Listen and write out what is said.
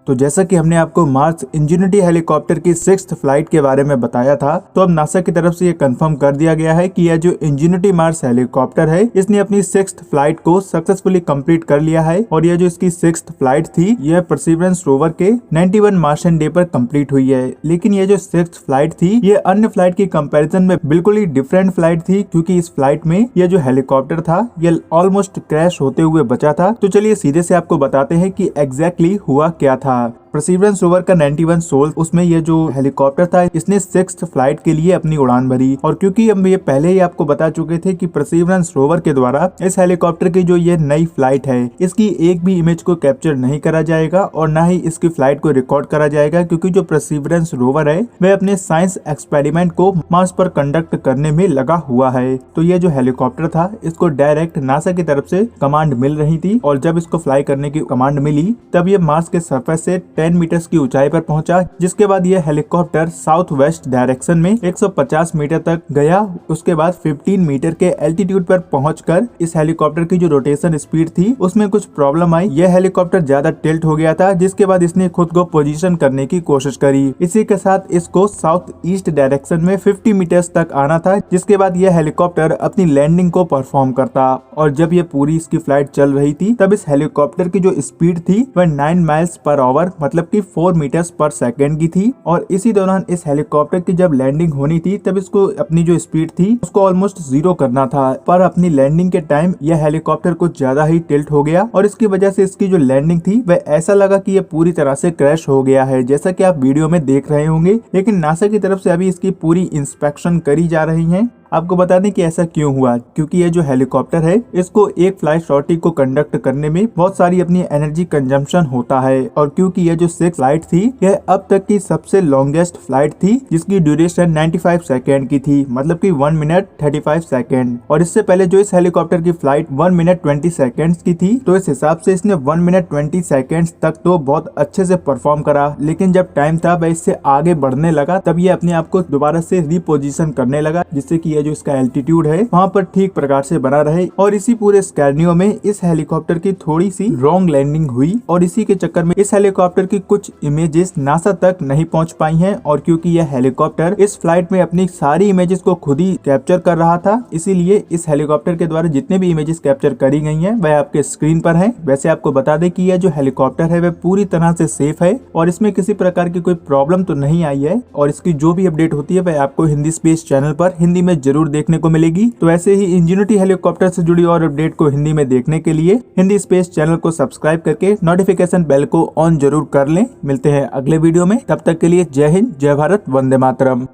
तो जैसा कि हमने आपको मार्स इंजेन्युइटी हेलीकॉप्टर की 6th फ्लाइट के बारे में बताया था, तो अब नासा की तरफ से ये कंफर्म कर दिया गया है कि यह जो इंजेन्युइटी मार्स हेलीकॉप्टर है, इसने अपनी 6th फ्लाइट को सक्सेसफुली कंप्लीट कर लिया है। और यह जो इसकी 6th फ्लाइट थी, यह परसिवरेंस रोवर के 91 मार्शियन डे पर कंप्लीट हुई है। लेकिन यह जो 6th फ्लाइट थी, ये अन्य फ्लाइट की कंपैरिजन में बिल्कुल ही डिफरेंट फ्लाइट थी, क्योंकि इस फ्लाइट में यह जो हेलीकॉप्टर था, यह ऑलमोस्ट क्रैश होते हुए बचा था। तो चलिए सीधे से आपको बताते हैं कि एग्जैक्टली हुआ क्या था। परसिवरेंस रोवर का 91 सोल, उसमें यह जो हेलीकॉप्टर था, इसने 6th फ्लाइट के लिए अपनी उड़ान भरी। और क्योंकि हम ये पहले ही आपको बता चुके थे कि परसिवरेंस रोवर के द्वारा इस हेलीकॉप्टर की जो ये नई फ्लाइट है, इसकी एक भी इमेज को कैप्चर नहीं करा जाएगा और ना ही इसकी फ्लाइट को रिकॉर्ड करा जाएगा, क्योंकि जो परसिवरेंस रोवर है वह अपने साइंस एक्सपेरिमेंट को मार्स पर कंडक्ट करने में लगा हुआ है। तो ये जो हेलीकॉप्टर था, इसको डायरेक्ट नासा की तरफ से कमांड मिल रही थी, और जब इसको फ्लाई करने की कमांड मिली, तब ये मार्स के सरफेस से 10 मीटर्स की ऊंचाई पर पहुंचा। जिसके बाद यह हेलीकॉप्टर साउथ वेस्ट डायरेक्शन में 150 मीटर तक गया। उसके बाद 15 मीटर के एल्टीट्यूड पर पहुंचकर इस हेलीकॉप्टर की जो रोटेशन स्पीड थी, उसमें कुछ प्रॉब्लम आई। यह हेलीकॉप्टर ज्यादा टिल्ट हो गया था, जिसके बाद इसने खुद को पोजीशन करने की कोशिश करी। इसी के साथ इसको साउथ ईस्ट डायरेक्शन में 50 मीटर्स तक आना था, जिसके बाद यह हेलीकॉप्टर अपनी लैंडिंग को परफॉर्म करता। और जब यह पूरी इसकी फ्लाइट चल रही थी, तब इस हेलीकॉप्टर की जो स्पीड थी वह 9 माइल्स पर आवर, मतलब कि 4 मीटर्स पर सेकेंड की थी। और इसी दौरान इस हेलीकॉप्टर की जब लैंडिंग होनी थी, तब इसको अपनी जो स्पीड थी उसको ऑलमोस्ट 0 करना था। पर अपनी लैंडिंग के टाइम यह हेलीकॉप्टर कुछ ज्यादा ही टिल्ट हो गया, और इसकी वजह से इसकी जो लैंडिंग थी वह ऐसा लगा कि यह पूरी तरह से क्रैश हो गया है, जैसा कि आप वीडियो में देख रहे होंगे। लेकिन नासा की तरफ से अभी इसकी पूरी इंस्पेक्शन करी जा रही है। आपको बता दें कि ऐसा क्यों हुआ, क्योंकि ये जो हेलीकॉप्टर है, इसको एक फ्लाइट सॉर्टी को कंडक्ट करने में बहुत सारी अपनी एनर्जी कंजम्पशन होता है। और क्योंकि ये जो 6th फ्लाइट थी, यह अब तक की सबसे लॉन्गेस्ट फ्लाइट थी, जिसकी ड्यूरेशन 95 सेकेंड की थी, मतलब कि 1 मिनट 35 सेकेंड। और इससे पहले जो इस हेलीकॉप्टर की फ्लाइट 1 मिनट 20 सेकेंड की थी, तो इस हिसाब से इसने 1 मिनट 20 सेकेंड तक तो बहुत अच्छे से परफॉर्म करा। लेकिन जब टाइम था वह इससे आगे बढ़ने लगा, तब ये अपने आप को दोबारा से रिपोजिशन करने लगा, जिससे कि जो इसका एल्टीट्यूड है वहाँ पर ठीक प्रकार से बना रहे। और इसी पूरे स्कैनियो में इस हेलीकॉप्टर की थोड़ी सी रॉन्ग लैंडिंग हुई, और इसी के चक्कर में इस हेलीकॉप्टर की कुछ इमेजेस नासा तक नहीं पहुंच पाई हैं। और क्योंकि यह हेलीकॉप्टर इस फ्लाइट में अपनी सारी इमेजेस को खुद ही कैप्चर कर रहा था, इसीलिए इस हेलीकॉप्टर के द्वारा जितने भी इमेजेस कैप्चर करी गई हैं वह आपके स्क्रीन पर है। वैसे आपको बता दें कि यह जो हेलीकॉप्टर है वह पूरी तरह से सेफ है, और इसमें किसी प्रकार की कोई प्रॉब्लम तो नहीं आई है। और इसकी जो भी अपडेट होती है वह आपको हिंदी स्पेस चैनल पर हिंदी में जरूर देखने को मिलेगी। तो ऐसे ही इंजेन्युइटी हेलीकॉप्टर से जुड़ी और अपडेट को हिंदी में देखने के लिए हिंदी स्पेस चैनल को सब्सक्राइब करके नोटिफिकेशन बेल को ऑन जरूर कर लें। मिलते हैं अगले वीडियो में, तब तक के लिए जय हिंद, जय भारत, वंदे मातरम।